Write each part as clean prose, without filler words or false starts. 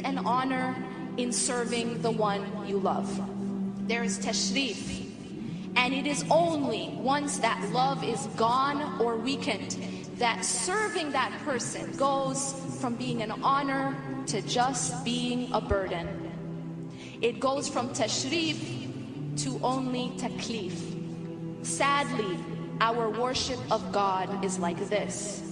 an honor in serving the one you love. There is tashrif. And it is only once that love is gone or weakened that serving that person goes from being an honor to just being a burden. It goes from tashrif to only taklif. Sadly, our worship of God is like this,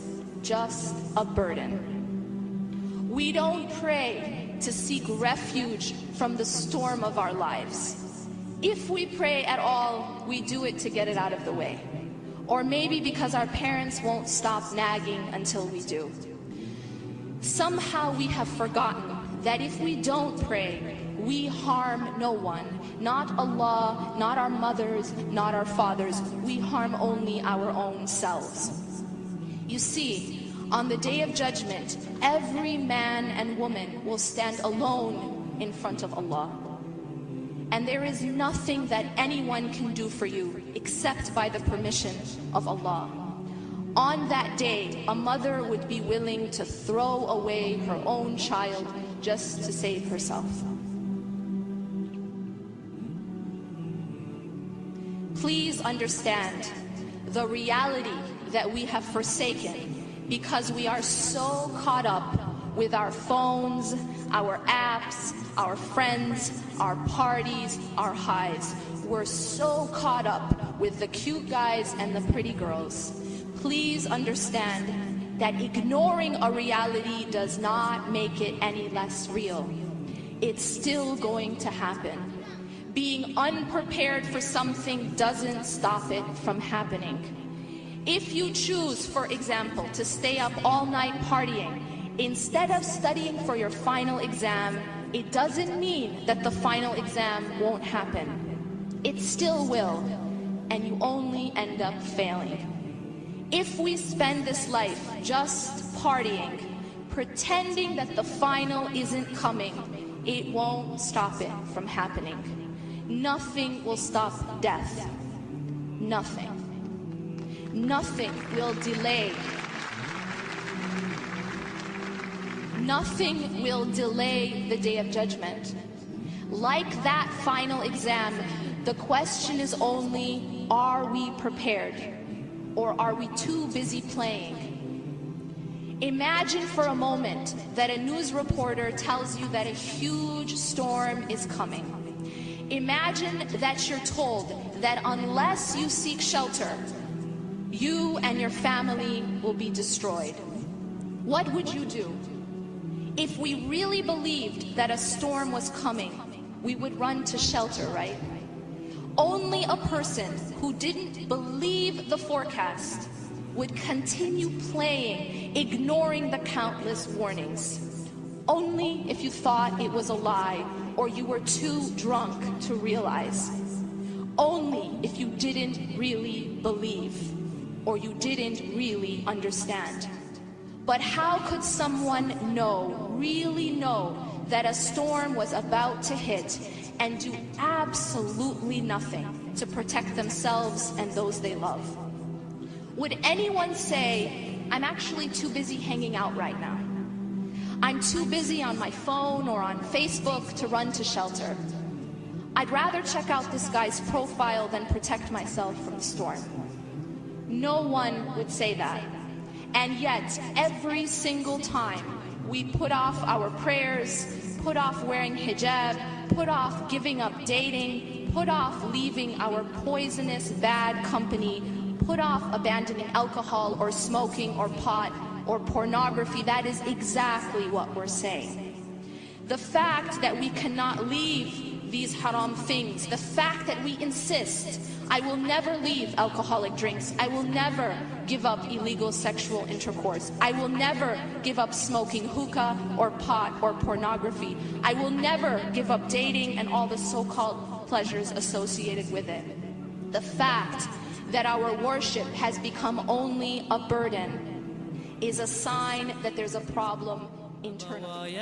just a burden. We don't pray to seek refuge from the storm of our lives. If we pray at all, we do it to get it out of the way. Or maybe because our parents won't stop nagging until we do. Somehow we have forgotten that if we don't pray, we harm no one. Not Allah, not our mothers, not our fathers. We harm only our own selves. You see, on the day of judgment, every man and woman will stand alone in front of Allah. And there is nothing that anyone can do for you except by the permission of Allah. On that day, a mother would be willing to throw away her own child just to save herself. Please understand the reality that we have forsaken because we are so caught up with our phones, our apps, our friends, our parties, our highs. We're so caught up with the cute guys and the pretty girls. Please understand that ignoring a reality does not make it any less real. It's still going to happen. Being unprepared for something doesn't stop it from happening. If you choose, for example, to stay up all night partying, instead of studying for your final exam, it doesn't mean that the final exam won't happen. It still will, and you only end up failing. If we spend this life just partying, pretending that the final isn't coming, it won't stop it from happening. Nothing will stop death. Nothing. Nothing will delay. Nothing will delay the day of judgment. Like that final exam, the question is only, are we prepared? Or are we too busy playing? Imagine for a moment that a news reporter tells you that a huge storm is coming. Imagine that you're told that unless you seek shelter, you and your family will be destroyed. What would you do? If we really believed that a storm was coming, we would run to shelter, right? Only a person who didn't believe the forecast would continue playing, ignoring the countless warnings. Only if you thought it was a lie or you were too drunk to realize. Only if you didn't really believe or you didn't really understand. But how could someone really know, that a storm was about to hit and do absolutely nothing to protect themselves and those they love? Would anyone say, I'm actually too busy hanging out right now. I'm too busy on my phone or on Facebook to run to shelter. I'd rather check out this guy's profile than protect myself from the storm. No one would say that. And yet, every single time we put off our prayers, put off wearing hijab, put off giving up dating, put off leaving our poisonous bad company, put off abandoning alcohol or smoking or pot or pornography, that is exactly what we're saying. The fact that we cannot leave these haram things, the fact that we insist, I will never leave alcoholic drinks, I will never give up illegal sexual intercourse, I will never give up smoking hookah or pot or pornography, I will never give up dating and all the so-called pleasures associated with it. The fact that our worship has become only a burden is a sign that there's a problem internally.